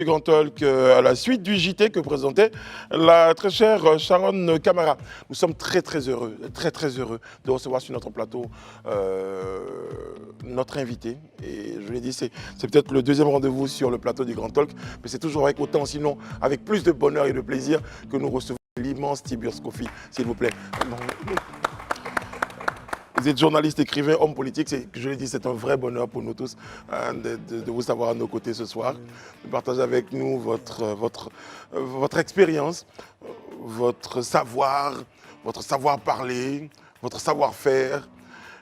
Grand Talk à la suite du JT que présentait la très chère Sharon Camara. Nous sommes très heureux de recevoir sur notre plateau notre invité. Et je l'ai dit, c'est peut-être le deuxième rendez-vous sur le plateau du Grand Talk, mais c'est toujours avec autant, sinon avec plus de bonheur et de plaisir que nous recevons l'immense Tiburce Kofi, s'il vous plaît. Vous êtes journaliste, écrivain, homme politique. Je l'ai dit, c'est un vrai bonheur pour nous tous de vous savoir à nos côtés ce soir, de partager avec nous votre expérience, votre savoir-parler, votre savoir-faire.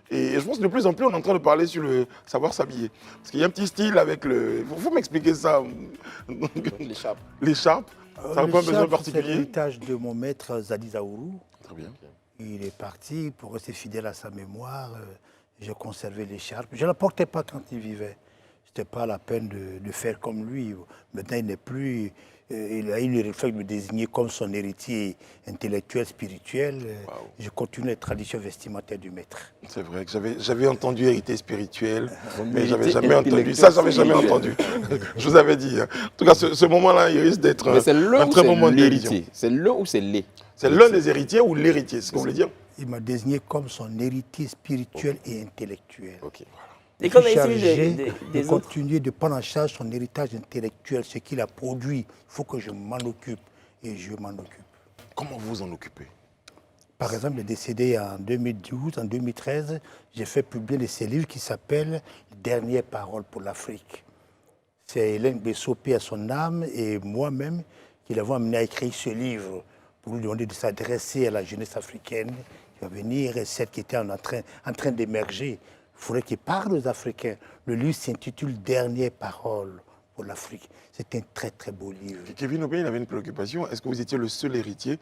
Et je pense que de plus en plus, on est en train de parler sur le savoir s'habiller. Parce qu'il y a un petit style avec le... Vous m'expliquer ça. L'écharpe. L'écharpe, ça répond à un besoin particulier. C'est l'héritage de mon maître Zadi Zaourou. Très bien. Il est parti pour rester fidèle à sa mémoire. J'ai conservé l'écharpe. Je ne la portais pas quand il vivait. Ce n'était pas la peine de faire comme lui. Maintenant, il n'est plus... il a eu le réflexe de me désigner comme son héritier intellectuel, spirituel. Wow. Je continue les traditions vestimentaires du maître. C'est vrai que j'avais entendu hérité spirituel, mais hérité j'avais jamais entendu. Ça, j'avais jamais entendu. Je vous avais dit. Hein. En tout cas, ce moment-là, il risque d'être un très bon moment d'héritier. C'est le ou c'est les? C'est l'un des héritiers ou l'héritier, c'est ce qu'on voulait dire. Il m'a désigné comme son héritier spirituel et intellectuel. Ok, voilà. Et comme Chargé des de autres. continuer de prendre en charge son héritage intellectuel, ce qu'il a produit. Il faut que je m'en occupe et je m'en occupe. Comment vous en occupez? Par exemple, il est décédé en 2012, en 2013, j'ai fait publier de ses livres qui s'appellent « Dernières paroles pour l'Afrique ». C'est Hélène Bessopé à son âme et moi-même qui l'avons amené à écrire ce livre pour lui demander de s'adresser à la jeunesse africaine qui va venir et celle qui était en train d'émerger. Il faudrait qu'il parle aux Africains. Le livre s'intitule « Dernières paroles pour l'Afrique ». C'est un très beau livre. Kevin Aubin, il avait une préoccupation. Est-ce que vous étiez le seul héritier?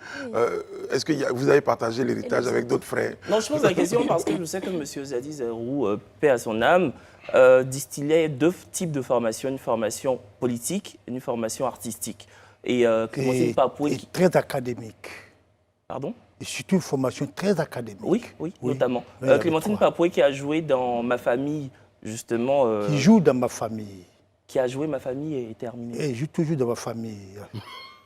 Est-ce que vous avez partagé l'héritage avec d'autres frères? Non, je pose la question parce que je sais que M. Zadi Zaourou, paix à son âme, distillait deux types de formations, une formation politique et une formation artistique. Et Clémentine Papoué... Et très académique. Pardon? Et surtout une formation très académique. Oui, notamment. Oui, avec Clémentine toi. Papoué qui a joué dans ma famille, justement... Qui joue dans ma famille. Qui a joué ma famille est terminée. Et il joue toujours dans ma famille.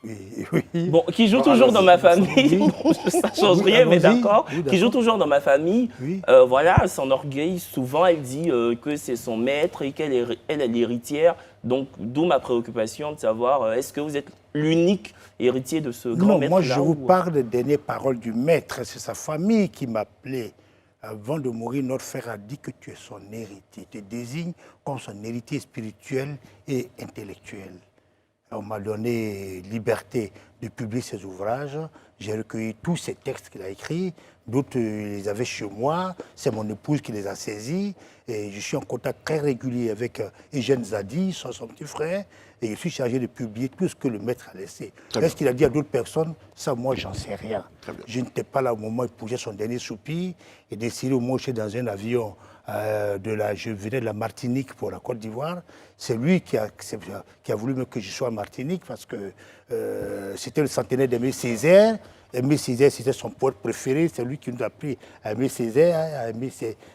Oui. Bon, qui joue toujours dans ma famille, bon, ça ne change rien, mais d'accord. Oui, Qui joue toujours dans ma famille, Oui. voilà, elle s'enorgueille. Souvent, elle dit que c'est son maître et qu'elle est l'héritière. Donc, d'où ma préoccupation de savoir, est-ce que vous êtes l'unique héritier de ce grand maître-là? Non, moi je vous parle des dernières paroles du maître. C'est sa famille qui m'appelait. Avant de mourir, notre frère a dit que tu es son héritier. Il te désigne comme son héritier spirituel et intellectuel. On m'a donné liberté de publier ses ouvrages. J'ai recueilli tous ces textes qu'il a écrits. D'autres, les avaient chez moi. C'est mon épouse qui les a saisis. Et je suis en contact très régulier avec Eugène Zadi, son petit frère. Et je suis chargé de publier tout ce que le maître a laissé. Est-ce qu'il a dit à d'autres personnes? Ça, moi, j'en sais rien. Je n'étais pas là au moment où il poussait son dernier soupir. Et décidé au moment où j'étais dans un avion je venais de la Martinique pour la Côte d'Ivoire. C'est lui qui a voulu que je sois à Martinique parce que c'était le centenaire d'Aimé Césaire. Aimé Césaire, c'était son poète préféré. C'est lui qui nous a appris à aimer Césaire,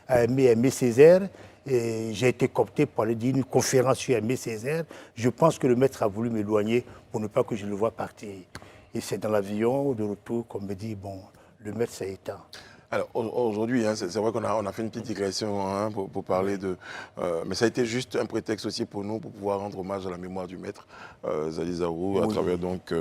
à aimer Césaire. Et j'ai été coopté pour aller dire une conférence sur Aimé Césaire. Je pense que le maître a voulu m'éloigner pour ne pas que je le voie partir. Et c'est dans l'avion, de retour, qu'on me dit, bon, le maître s'est éteint. Alors aujourd'hui, hein, c'est vrai qu'on a fait une petite digression hein, pour parler de... mais ça a été juste un prétexte aussi pour nous pour pouvoir rendre hommage à la mémoire du maître Zadi Zaourou à travers donc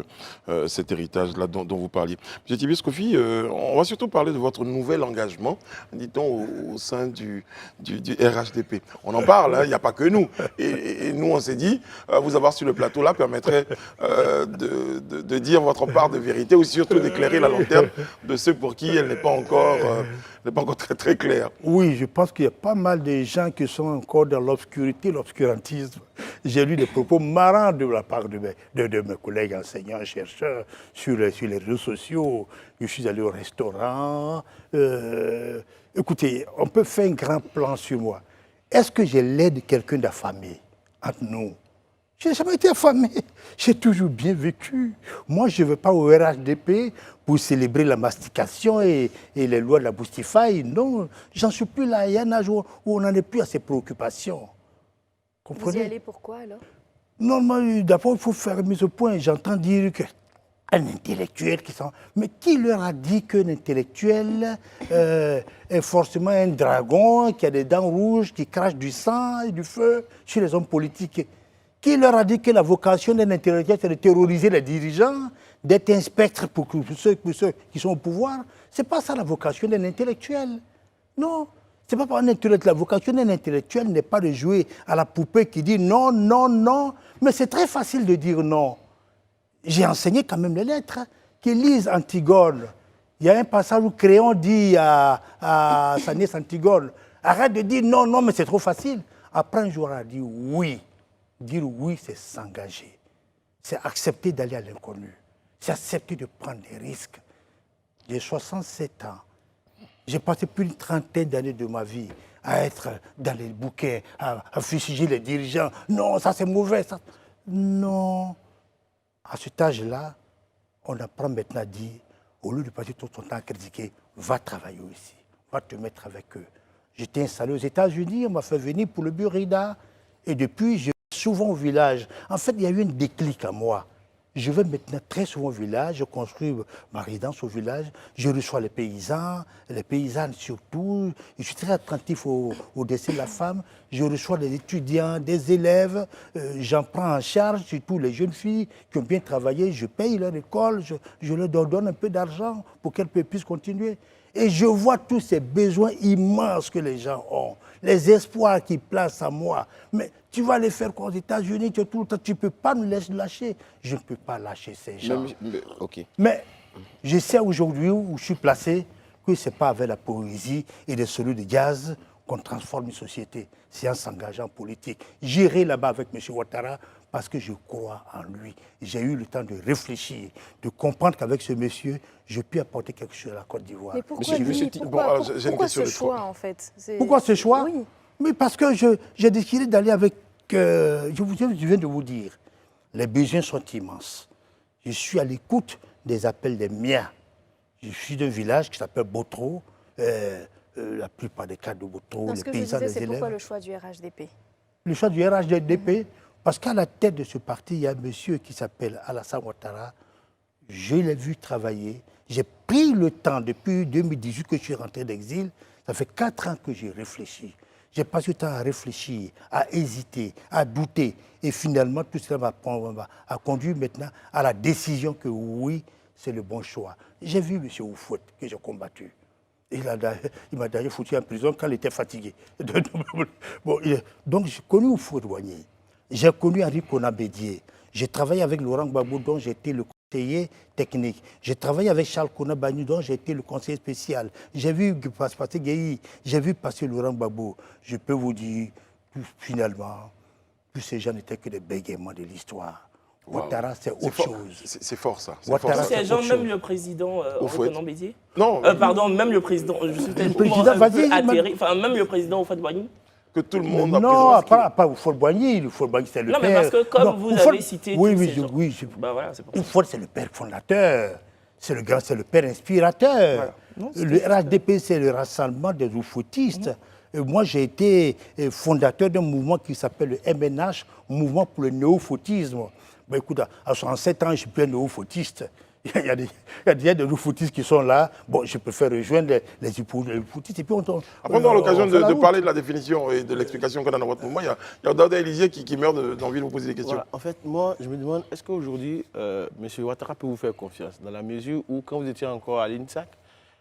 cet héritage-là dont vous parliez. M. Tiburce Kofi, on va surtout parler de votre nouvel engagement, dit-on, au sein du RHDP. On en parle, hein, il n'y a pas que nous. Et nous, on s'est dit, vous avoir sur le plateau là permettrait de dire votre part de vérité ou surtout d'éclairer la lanterne de ceux pour qui elle n'est pas encore très claire. Oui, je pense qu'il y a pas mal de gens qui sont encore dans l'obscurité, l'obscurantisme. J'ai lu des propos marrants de la part de mes collègues enseignants, chercheurs, sur les réseaux sociaux. Je suis allé au restaurant. Écoutez, on peut faire un grand plan sur moi. Est-ce que j'ai l'aide de quelqu'un d'affamé entre nous? Je n'ai jamais été affamé. J'ai toujours bien vécu. Moi, je ne vais pas au RHDP pour célébrer la mastication et les lois de la boustifaille. Non, j'en suis plus là. Il y a un âge où on n'en est plus à ces préoccupations. Comprenez? Vous y allez pourquoi alors? Normalement, d'abord, il faut faire mise au point. J'entends dire qu'un intellectuel qui s'en... Mais qui leur a dit qu'un intellectuel est forcément un dragon, qui a des dents rouges, qui crache du sang et du feu chez les hommes politiques? Qui leur a dit que la vocation d'un intellectuel, c'est de terroriser les dirigeants, d'être un spectre pour ceux qui sont au pouvoir? Ce n'est pas ça la vocation d'un intellectuel. Non. Ce n'est pas un intellectuel. La vocation d'un intellectuel n'est pas de jouer à la poupée qui dit non, non, non. Mais c'est très facile de dire non. J'ai enseigné quand même les lettres, qui lisent Antigone. Il y a un passage où Créon dit à sa nièce Antigone, arrête de dire non, non, mais c'est trop facile. Après un jour, elle a dit oui. Dire oui, c'est s'engager. C'est accepter d'aller à l'inconnu. C'est accepter de prendre des risques. J'ai 67 ans. J'ai passé plus d'une trentaine d'années de ma vie à être dans les bouquets, à fustiger les dirigeants. Non, ça c'est mauvais. Ça. Non. À cet âge-là, on apprend maintenant à dire, au lieu de passer tout son temps à critiquer, va travailler ici, va te mettre avec eux. J'étais installé aux États-Unis, on m'a fait venir pour le Burida. Et depuis, je vais souvent au village. En fait, il y a eu un déclic à moi. Je vais maintenant très souvent au village, je construis ma résidence au village, je reçois les paysans, les paysannes surtout, je suis très attentif au dessin de la femme, je reçois des étudiants, des élèves, j'en prends en charge, surtout les jeunes filles qui ont bien travaillé, je paye leur école, je leur donne un peu d'argent pour qu'elles puissent continuer. Et je vois tous ces besoins immenses que les gens ont, les espoirs qu'ils placent en moi. Mais tu vas les faire quoi aux États-Unis, tu ne peux pas nous laisser lâcher. Je ne peux pas lâcher ces gens. Mais je sais aujourd'hui où je suis placé que ce n'est pas avec la poésie et les solos de jazz qu'on transforme une société. C'est en s'engageant en politique. J'irai là-bas avec M. Ouattara parce que je crois en lui. J'ai eu le temps de réfléchir, de comprendre qu'avec ce monsieur, je peux apporter quelque chose à la Côte d'Ivoire. Mais pourquoi ce choix, en fait? Pourquoi ce choix? Oui. Mais parce que j'ai décidé d'aller avec... je viens de vous dire, les besoins sont immenses. Je suis à l'écoute des appels des miens. Je suis d'un village qui s'appelle Botro. La plupart des cas de Botro, les paysans, les élèves... C'est pourquoi le choix du RHDP? Le choix du RHDP, parce qu'à la tête de ce parti, il y a un monsieur qui s'appelle Alassane Ouattara. Je l'ai vu travailler. J'ai pris le temps, depuis 2018 que je suis rentré d'exil, ça fait 4 ans que j'ai réfléchi. J'ai passé le temps à réfléchir, à hésiter, à douter. Et finalement, tout cela m'a conduit maintenant à la décision que oui, c'est le bon choix. J'ai vu M. Oufouette, que j'ai combattu. Il m'a d'ailleurs foutu en prison quand il était fatigué. Donc j'ai connu Oufouette Boigny. J'ai connu Henri Konabédié. J'ai travaillé avec Laurent Gbagbo, dont j'ai été le conseiller technique. J'ai travaillé avec Charles Konabagnou, dont j'ai été le conseiller spécial. J'ai vu passer Guéhi, j'ai vu passer Laurent Gbagbo. Je peux vous dire, finalement, tous ces gens n'étaient que des bégaiements de l'histoire. Ouattara, c'est autre chose. C'est fort, ça. C'est genre même le président Henri Bédier. Non. Pardon, même le président. Je suis peut-être atterri. Enfin, même le président Oufouette Boigny. Que tout le monde a non, pas Oufouette Boigny. Oufouette Boigny, c'est le père. Non, mais parce que comme vous avez cité... Oui, voilà, c'est pour ça. Oufouette, c'est le père fondateur. C'est le père inspirateur. Voilà. Le RHDP, c'est le rassemblement des oufouettistes. Moi, j'ai été fondateur d'un mouvement qui s'appelle le MNH, Mouvement pour le néo-fautisme. Ben, écoute, à 67 ans, je suis plus un néo-fautiste. Il y a des néo-fautistes qui sont là. Bon, je préfère rejoindre les fautistes. Et puis après, on a l'occasion de parler de la définition et de l'explication qu'on a dans votre mouvement. Il y a Daouda Élysée qui meurt d'envie de vous poser des questions. Voilà. En fait, moi, je me demande, est-ce qu'aujourd'hui, M. Ouattara peut vous faire confiance? Dans la mesure où, quand vous étiez encore à l'INSAC,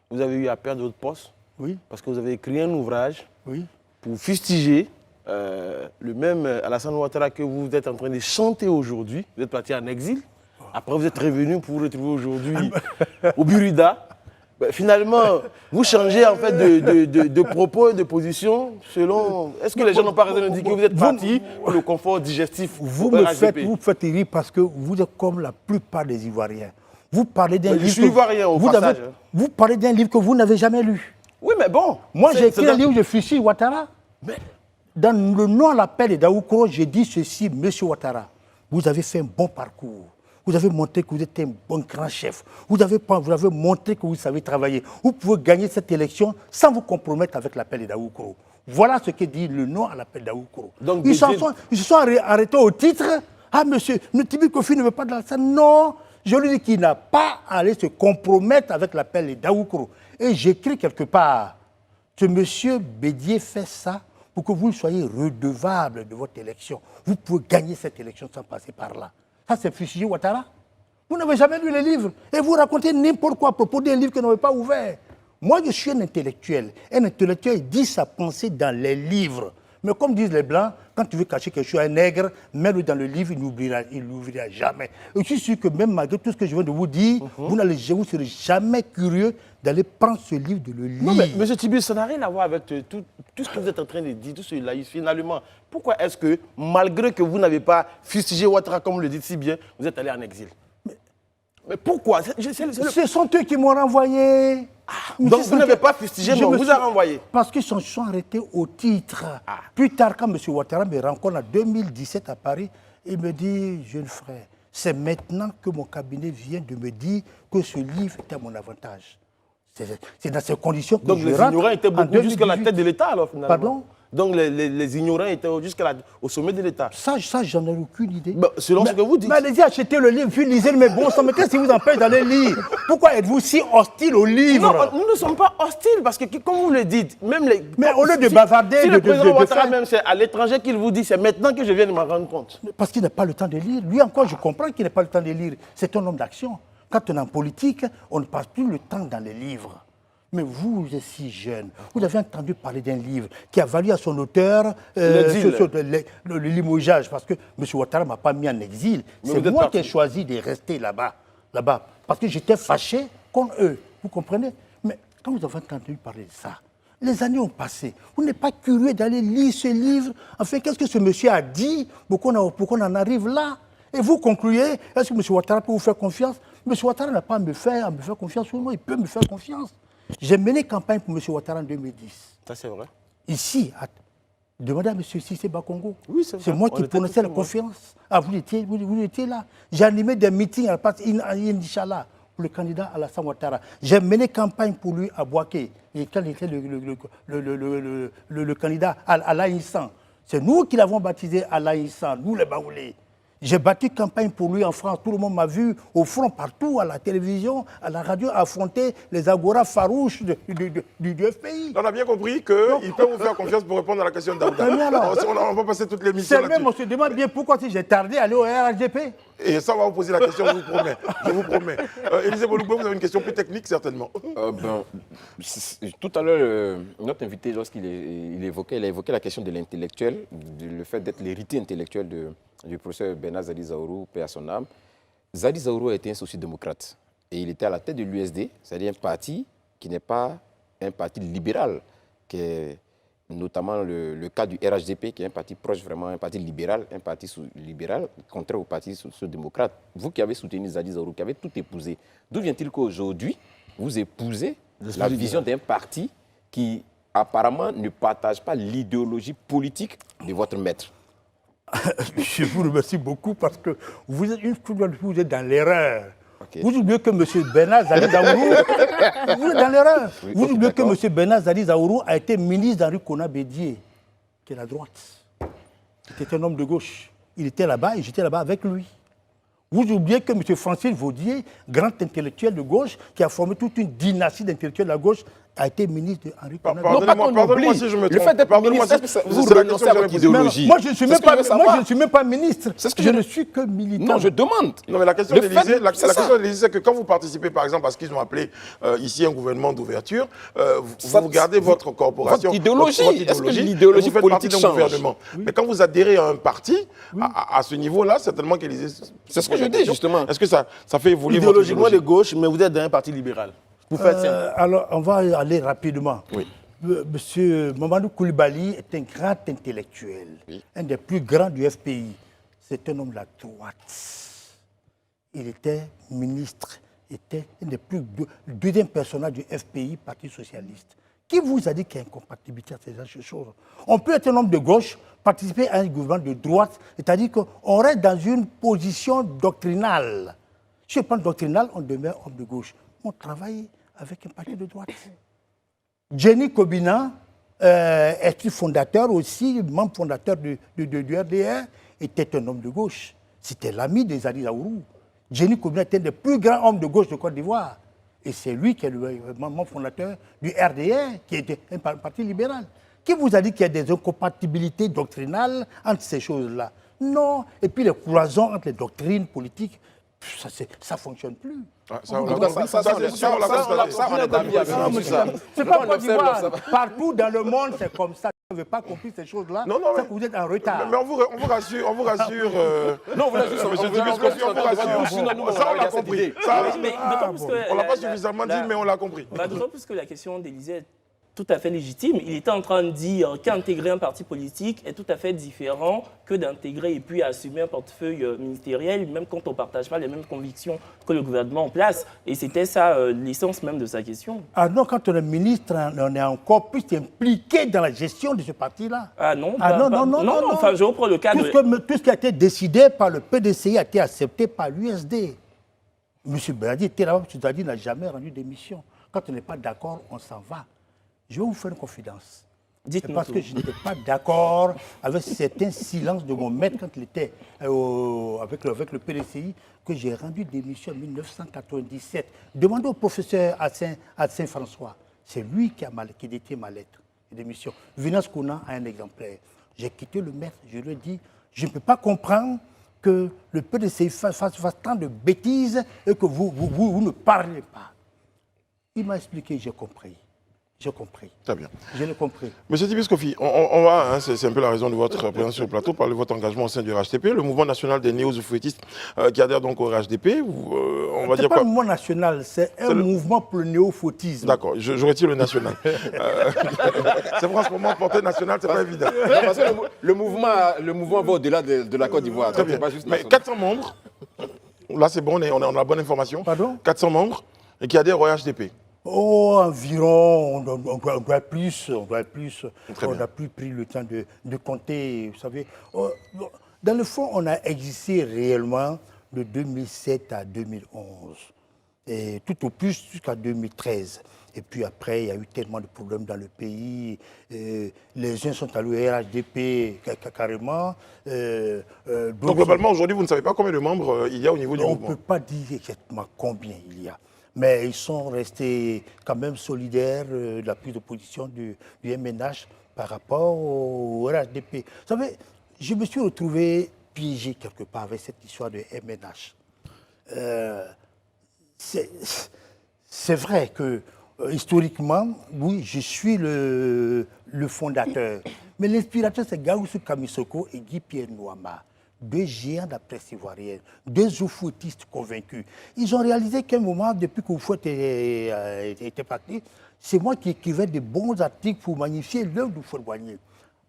vous avez eu à perdre votre poste. Oui. Parce que vous avez écrit un ouvrage oui. pour fustiger le même Alassane Ouattara que vous êtes en train de chanter aujourd'hui. Vous êtes parti en exil. Après, vous êtes revenu pour vous retrouver aujourd'hui au Burida. Ben, finalement, vous changez en fait de propos et de position selon... Est-ce que les gens n'ont pas raison de dire que vous êtes parti pour le confort digestif? Vous me faites rire parce que vous êtes comme la plupart des Ivoiriens. Vous parlez d'un livre... Je suis Ivoirien au passage. Vous parlez d'un livre que vous n'avez jamais lu. Oui, mais bon... Moi, j'ai écrit un livre où je fichis Ouattara. Mais dans le nom à l'appel de Daoukro, j'ai dit ceci, Monsieur Ouattara, vous avez fait un bon parcours. Vous avez montré que vous êtes un bon grand chef. Vous avez montré que vous savez travailler. Vous pouvez gagner cette élection sans vous compromettre avec l'appel de Daoukro. Voilà ce que dit le nom à l'appel de Daoukro. Ils se sont arrêtés au titre Ah, monsieur, le Tibi Kofi ne veut pas de l'Alassane. Non, je lui dis qu'il n'a pas à aller se compromettre avec l'appel des Daoukro. Et j'écris quelque part que monsieur Bédié fait ça pour que vous soyez redevable de votre élection. Vous pouvez gagner cette élection sans passer par là. Ça, c'est Fushigi Ouattara. Vous n'avez jamais lu les livres et vous racontez n'importe quoi à propos d'un livre que vous n'avez pas ouvert. Moi, je suis un intellectuel. Un intellectuel dit sa pensée dans les livres. Mais comme disent les Blancs, quand tu veux cacher quelque chose à un nègre, mets-le dans le livre, il n'oubliera jamais. Et je suis sûr que même malgré tout ce que je viens de vous dire, vous ne serez jamais curieux d'aller prendre ce livre, de le lire. Non, mais M. Tibi, ça n'a rien à voir avec tout ce que vous êtes en train de dire, tout ce laïsme. Finalement, pourquoi est-ce que, malgré que vous n'avez pas fustigé Ouattara, comme vous le dites si bien, vous êtes allé en exil? Mais pourquoi? Ce sont eux qui m'ont renvoyé. Donc vous n'avez pas fustigé, mais on vous a renvoyé. Parce qu'ils sont arrêtés au titre. Plus tard, quand M. Ouattara me rencontre en 2017 à Paris, il me dit, jeune frère, c'est maintenant que mon cabinet vient de me dire que ce livre était à mon avantage. C'est dans ces conditions que donc je les rentre. ignorants étaient beaucoup jusqu'à la tête de l'État, alors, finalement. Pardon? Donc les ignorants étaient jusqu'au sommet de l'État. Ça, j'en ai aucune idée. Bah, selon ce que vous dites. Mais allez-y, achetez le livre, puis lisez-le, mais bon sang, mais qu'est-ce qui vous empêche d'aller lire? Pourquoi êtes-vous si hostile au livre? Non, nous ne sommes pas hostiles, parce que, comme vous le dites, même les... Mais au lieu de bavarder... Si le président Ouattara faire... même, c'est à l'étranger qu'il vous dit, c'est maintenant que je viens de m'en rendre compte. Parce qu'il n'a pas le temps de lire. Lui encore, je comprends qu'il n'a pas le temps de lire. C'est un homme d'action. Quand on est en politique, on ne passe plus le temps dans les livres. Mais vous êtes si jeune, vous avez entendu parler d'un livre qui a valu à son auteur le limogeage, parce que M. Ouattara ne m'a pas mis en exil. C'est moi qui ai choisi de rester là-bas, parce que j'étais fâché contre eux. Vous comprenez? Mais quand vous avez entendu parler de ça, les années ont passé. Vous n'êtes pas curieux d'aller lire ce livre. Enfin, qu'est-ce que ce monsieur a dit pour qu'on en arrive là? Et vous concluez, est-ce que M. Ouattara peut vous faire confiance? M. Ouattara n'a pas à me faire confiance sur moi, il peut me faire confiance. J'ai mené campagne pour M. Ouattara en 2010. Ça, c'est vrai. Ici, demandez à M. Cissé Bakongo. Oui, c'est moi qui prononçais la conférence. Ah, vous étiez là. J'ai animé des meetings à la place Inch'Allah pour le candidat Alassane Ouattara. J'ai mené campagne pour lui à Bouaké. Et quand il était le candidat Alain Issan. C'est nous qui l'avons baptisé Alain Issan, nous les Baoulés. J'ai battu campagne pour lui en France. Tout le monde m'a vu au front, partout, à la télévision, à la radio, affronter les agoras farouches du FPI. On a bien compris qu'il peut vous faire confiance pour répondre à la question d'Aouda. On va passer toutes les missions là-dessus. C'est même, on se demande bien pourquoi si j'ai tardé à aller au RHDP. Et ça, on va vous poser la question, je vous promets. Je vous promets. Élisée Boloubé, vous avez une question plus technique, certainement. Tout à l'heure, notre invité, lorsqu'il a évoqué la question de l'intellectuel, le fait d'être l'héritier intellectuel du professeur Bernard Zadi Zaourou, paix à son âme. Zadi Zaourou a été un social-démocrate et il était à la tête de l'USD, c'est-à-dire un parti qui n'est pas un parti libéral, qui est notamment le cas du RHDP, qui est un parti proche, vraiment un parti libéral, contraire au parti social-démocrate. Vous qui avez soutenu Zadi Zaourou, qui avez tout épousé, d'où vient-il qu'aujourd'hui, vous épousez la vision d'un parti qui apparemment ne partage pas l'idéologie politique de votre maître? Je vous remercie beaucoup parce que vous êtes dans l'erreur. Okay. Vous oubliez que M. Bernard Zadi Zaourou, vous êtes dans l'erreur. Oui, vous oubliez que M. Bernard Zadi Zaourou a été ministre d'Henri Konan Bédié, qui est la droite. C'était un homme de gauche. Il était là-bas et j'étais là-bas avec lui. Vous oubliez que M. Francis Vaudier, grand intellectuel de gauche, qui a formé toute une dynastie d'intellectuels de la gauche, a été ministre de Henri Konan Bédié. Pardonnez-moi si je me trompe. Le fait d'être ministre, vous renoncez à votre idéologie. Moi, je ne suis même pas ministre. Je ne suis que militant. Non, je demande. Non, mais la question de l'Élysée, c'est que quand vous participez, par exemple, à ce qu'ils ont appelé ici un gouvernement d'ouverture, vous gardez votre corporation. Votre idéologie. Est-ce que l'idéologie politique change? Gouvernement. Mais quand vous adhérez à un parti, à ce niveau-là, certainement qu'Élysée... C'est ce que je dis, justement. Est-ce que ça fait évoluer votre idéologiquement de gauche, mais vous êtes dans un parti libéral. Vous faites ça. Alors, on va aller rapidement. Oui. Monsieur Mamadou Koulibaly est un grand intellectuel, un des plus grands du FPI. C'est un homme de la droite. Il était ministre, était un des deuxième personnage du FPI, Parti socialiste. Qui vous a dit qu'il y a incompatibilité à ces choses? On peut être un homme de gauche, participer à un gouvernement de droite, c'est-à-dire qu'on reste dans une position doctrinale. Si on prend doctrinal, on demeure homme de gauche. On travaille avec un parti de droite. Jenny Kobina, est fondateur aussi, membre fondateur du RDR, était un homme de gauche. c'était l'ami des Zadis Aourou. Jenny Kobina était un des plus grands hommes de gauche de Côte d'Ivoire. Et c'est lui qui est le membre fondateur du RDR, qui était un parti libéral. Qui vous a dit qu'il y a des incompatibilités doctrinales entre ces choses-là? Non. Et puis les cloisons entre les doctrines politiques, ça ne fonctionne plus. C'est pas Côte d'Ivoire. Partout dans le monde, c'est comme ça. Vous n'avez pas compris ces choses-là. Non, c'est que vous êtes en retard. Mais on vous rassure. Non, on vous rassure. Ça, on l'a compris. On l'a pas suffisamment dit, mais on l'a compris. D'autant plus que la question d'Élysée est tout à fait légitime. Il était en train de dire qu'intégrer un parti politique est tout à fait différent que d'intégrer et puis assumer un portefeuille ministériel, même quand on ne partage pas les mêmes convictions que le gouvernement en place. Et c'était ça l'essence même de sa question. Ah non, quand on est ministre, on est encore plus impliqué dans la gestion de ce parti-là. Ah non, non. Enfin, je reprends le cas tout ce qui a été décidé par le PDCI a été accepté par l'USD. M. Beradi était là-bas, M. Beradi n'a jamais rendu démission. Quand on n'est pas d'accord, on s'en va. Je vais vous faire une confidence. Dites-nous parce tout. que je n'étais pas d'accord avec certains silences de mon maître quand il était avec le PDCI, que j'ai rendu démission en 1997. Demandez au professeur à Saint-François. C'est lui qui a détient ma lettre de démission. Vinas Kouna a un exemplaire. J'ai quitté le maître, je lui ai dit, je ne peux pas comprendre que le PDCI fasse tant de bêtises et que vous ne parlez pas. Il m'a expliqué, j'ai compris. J'ai compris. Très bien. Je l'ai compris. Monsieur Tibis Kofi, on va, c'est un peu la raison de votre présence sur le plateau, parler de votre engagement au sein du RHDP, le mouvement national des néo-zoufouettistes qui adhère donc au RHDP. On va dire pas un mouvement national, c'est un mouvement pour le néo-fautisme. D'accord, je retire le national. C'est franchement porté national, c'est pas évident. Non, parce que le mouvement va au-delà de la Côte d'Ivoire. Très bien. Mais 400 membres, là c'est bon, on a la bonne information. Pardon? 400 membres qui adhèrent au RHDP. Oh, environ, on doit plus. On n'a plus pris le temps de compter, vous savez. Dans le fond, on a existé réellement de 2007 à 2011. Et tout au plus jusqu'à 2013. Et puis après, il y a eu tellement de problèmes dans le pays. Les uns sont allés au RHDP carrément. Donc globalement, aujourd'hui, vous ne savez pas combien de membres il y a au niveau du mouvement? On ne peut pas dire exactement combien il y a. Mais ils sont restés quand même solidaires de la prise de position du MNH par rapport au RHDP. Vous savez, je me suis retrouvé piégé quelque part avec cette histoire de MNH. C'est vrai que, historiquement, oui, je suis le fondateur. Mais l'inspirateur, c'est Gaoussou Kamisoko et Guy-Pierre Nouama. Deux géants de la presse ivoirienne, deux zoufouettistes convaincus. Ils ont réalisé qu'à un moment, depuis que Oufouet était parti, c'est moi qui écrivais de bons articles pour magnifier l'œuvre d'Oufouet-Boigny.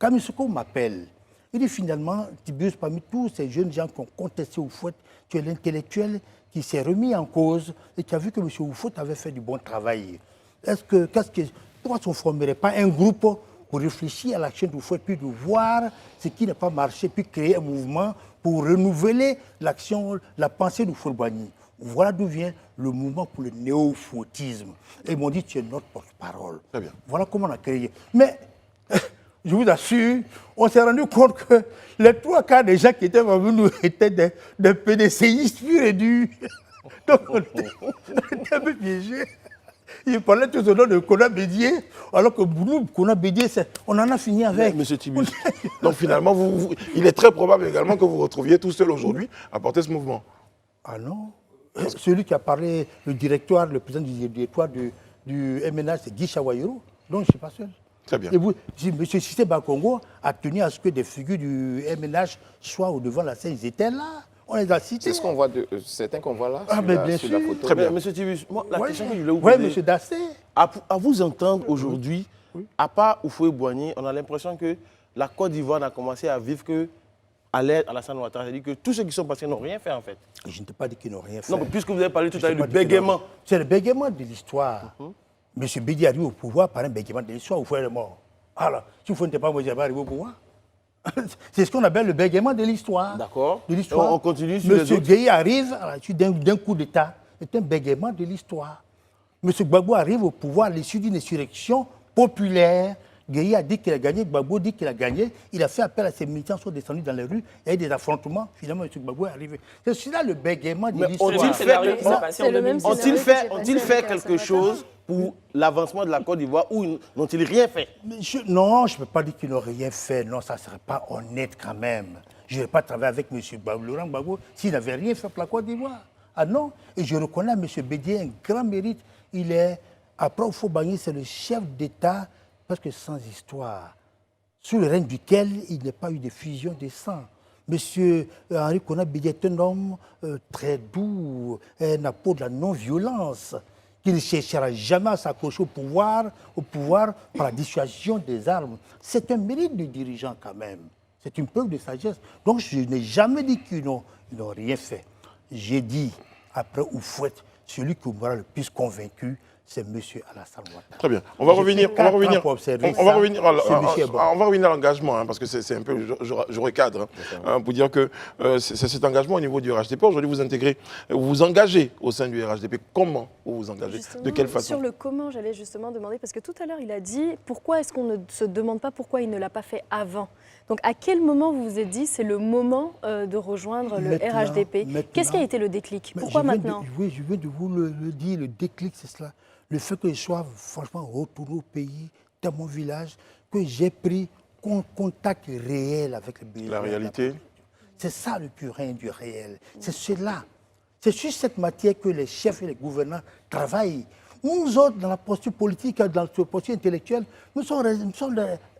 Kamisoko m'appelle. Il dit finalement, Tibius, parmi tous ces jeunes gens qui ont contesté Oufouet, tu es l'intellectuel qui s'est remis en cause et qui a vu que M. Oufouet avait fait du bon travail. Pourquoi on ne formerait pas un groupe pour réfléchir à l'action d'Oufouet, puis de voir ce qui n'a pas marché, puis créer un mouvement pour renouveler l'action, la pensée d'Oufouet-Boigny. Voilà d'où vient le mouvement pour le néo-fouettisme. Et ils m'ont dit, tu es notre porte-parole. Très bien. Voilà comment on a créé. Mais, je vous assure, on s'est rendu compte que les trois quarts des gens qui étaient venus étaient des PDCistes purs et durs. Donc, on était un peu piégés. Il parlait tout au nom de Kona Bédié, alors que nous, Kona Bédié, on en a fini avec. Monsieur Tibus. Donc finalement, il est très probable également que vous vous retrouviez tout seul aujourd'hui à porter ce mouvement. Ah non. Celui qui a parlé, le président du directoire du MNH, c'est Guy Chawayoro. Donc je ne suis pas seul. Très bien. Et vous, M. Cissé Bakongo a tenu à ce que des figures du MNH soient au devant de la scène. Ils étaient là. On les a cités. C'est ce qu'on voit certains qu'on voit là sur la photo. Très bien. Monsieur Tibus, la question que je voulais vous poser, M. Dassé. À vous entendre aujourd'hui, à part Oufouet-Boigny, on a l'impression que la Côte d'Ivoire n'a commencé à vivre que à l'ère Alassane Ouattara. C'est-à-dire que tous ceux qui sont passés n'ont rien fait en fait. Je ne t'ai pas dit qu'ils n'ont rien fait. Non, mais puisque vous avez parlé tout à l'heure du bégaiement. C'est le bégaiement de l'histoire. M. Bédi arrive au pouvoir par un bégaiement de l'histoire. Oufouet est mort. Alors, si Oufouet n'était pas mort, il n'était pas arrivé au pouvoir. C'est ce qu'on appelle le bégaiement de l'histoire. D'accord. De l'histoire. On continue sur les autres. M. Gueye arrive à la suite d'un coup d'État. C'est un bégaiement de l'histoire. M. Gbagbo arrive au pouvoir à l'issue d'une insurrection populaire Gueye a dit qu'il a gagné, Gbagbo dit qu'il a gagné. Il a fait appel à ses militants, sont descendus dans les rues. Il y a eu des affrontements. Finalement, M. Gbagbo est arrivé. C'est celui-là le bégaiement de l'histoire. Ont-ils fait quelque chose pour l'avancement de la Côte d'Ivoire ou n'ont-ils rien fait? Non, je ne peux pas dire qu'ils n'ont rien fait. Non, ça ne serait pas honnête quand même. Je ne vais pas travailler avec M. Laurent Gbagbo s'il n'avait rien fait pour la Côte d'Ivoire. Ah non. Et je reconnais à M. Bédié un grand mérite. Il est, après Houphouët-Boigny, c'est le chef d'État, parce que sans histoire, sous le règne duquel il n'y a pas eu de fusion des sangs. Monsieur Henri Konan Bédié est un homme très doux, un apôtre de la non-violence, qui ne cherchera jamais à s'accrocher au pouvoir par la dissuasion des armes. C'est un mérite du dirigeant quand même. C'est une preuve de sagesse. Donc je n'ai jamais dit qu'ils n'ont rien fait. J'ai dit, après Houphouët, celui qui m'aura le plus convaincu, c'est M. Alassane Ouattara. Très bien. On va revenir à l'engagement, hein, parce que c'est un peu, je recadre, hein, pour dire que c'est cet engagement au niveau du RHDP. Aujourd'hui, vous vous engagez au sein du RHDP. Comment vous vous engagez? De quelle façon? Sur le comment, j'allais justement demander, parce que tout à l'heure, il a dit, pourquoi est-ce qu'on ne se demande pas pourquoi il ne l'a pas fait avant? Donc, à quel moment vous vous êtes dit, c'est le moment de rejoindre le RHDP? Qu'est-ce qui a été le déclic? Pourquoi maintenant? Oui, je viens de vous le dire, le déclic, c'est cela. Le fait que je sois franchement retourné au pays, dans mon village, que j'ai pris contact réel avec le pays. La réalité? C'est ça le purin du réel. C'est cela. C'est sur cette matière que les chefs et les gouvernants travaillent. Nous autres, dans la posture politique, dans la posture intellectuelle, nous sommes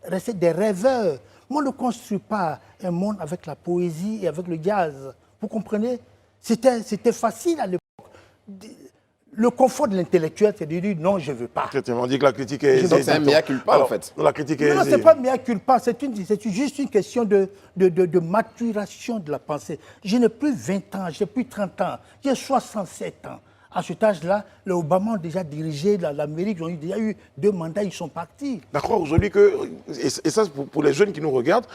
restés des rêveurs. Moi, on ne construit pas un monde avec la poésie et avec le gaz. Vous comprenez? C'était facile à l'époque. Le confort de l'intellectuel, c'est de dire non, je ne veux pas. On dit que la critique est... C'est un mea culpa, en fait. La critique est... Non, ce n'est pas mea culpa, c'est juste une question de maturation de la pensée. Je n'ai plus 20 ans, j'ai plus 30 ans, j'ai 67 ans. À cet âge-là, les Obama ont déjà dirigé l'Amérique, ils ont déjà eu 2 mandats, ils sont partis. D'accord, aujourd'hui, et ça, pour les jeunes qui nous regardent,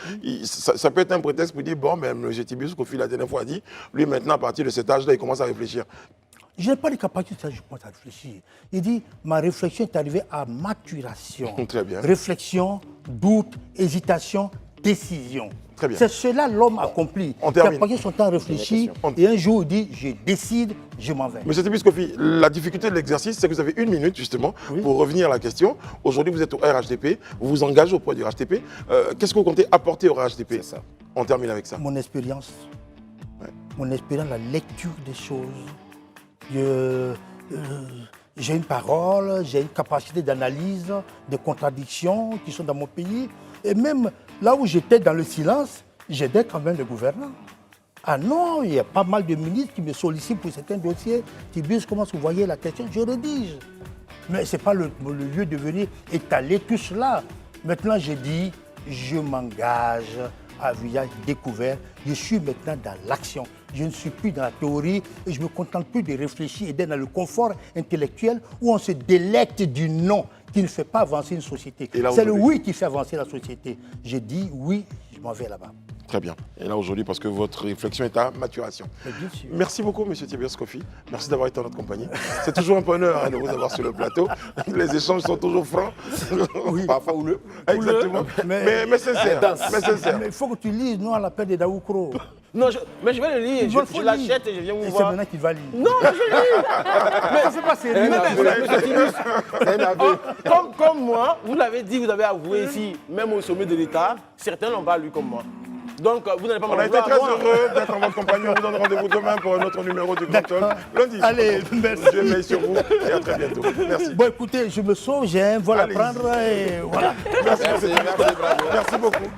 ça peut être un prétexte pour dire, bon, même M. Tibius Kofi, la dernière fois, a dit, lui, maintenant, à partir de cet âge-là, il commence à réfléchir. Je n'ai pas de capacité, je commence à réfléchir. Il dit, ma réflexion est arrivée à maturation. Très bien. Réflexion, doute, hésitation, décision. Très bien. C'est cela l'homme accompli. On termine. Il a passé son temps à réfléchir et un jour il dit, je décide, je m'en vais. Monsieur Tibius Kofi, la difficulté de l'exercice, c'est que vous avez 1 minute justement pour revenir à la question. Aujourd'hui, vous êtes au RHDP, vous vous engagez auprès du RHDP. Qu'est-ce que vous comptez apporter au RHDP? C'est ça. On termine avec ça. Mon expérience, la lecture des choses. J'ai une parole, j'ai une capacité d'analyse des contradictions qui sont dans mon pays. Et même là où j'étais dans le silence, j'aidais quand même le gouvernant. Ah non, il y a pas mal de ministres qui me sollicitent pour certains dossiers, qui disent comment vous voyez la question, je rédige. Mais ce n'est pas le lieu de venir étaler tout cela. Maintenant, j'ai dit, je m'engage à visage découvert. Je suis maintenant dans l'action. Je ne suis plus dans la théorie et je ne me contente plus de réfléchir et d'être dans le confort intellectuel où on se délecte du non qui ne fait pas avancer une société. C'est le oui qui fait avancer la société. Je dis oui, je m'en vais là-bas. Très bien. Et là aujourd'hui, parce que votre réflexion est à maturation. Bien sûr. Merci beaucoup, M. Tibius Kofi. Merci d'avoir été en notre compagnie. C'est toujours un bonheur de vous avoir sur le plateau. Les échanges sont toujours francs. Oui. Parfois houleux. Exactement. Mais sincère. Mais il faut que tu lises, non, à l'appel de Daoukro. Non, mais je vais le lire. Je l'achète et je viens vous voir. C'est maintenant qu'il va lire. Non, mais je lis. Mais c'est pas sérieux. Comme moi, vous l'avez dit, vous avez avoué ici, même au sommet de l'État, certains n'ont pas lu comme moi. Donc, vous n'allez pas m'en On a été très heureux d'être en votre compagnie. On vous donne rendez-vous demain pour un autre numéro du Grand Talk. Lundi. Allez, merci. Dieu veille sur vous et à très bientôt. Merci. Bon, écoutez, je me sauve, j'ai un vol à prendre et voilà. Merci beaucoup.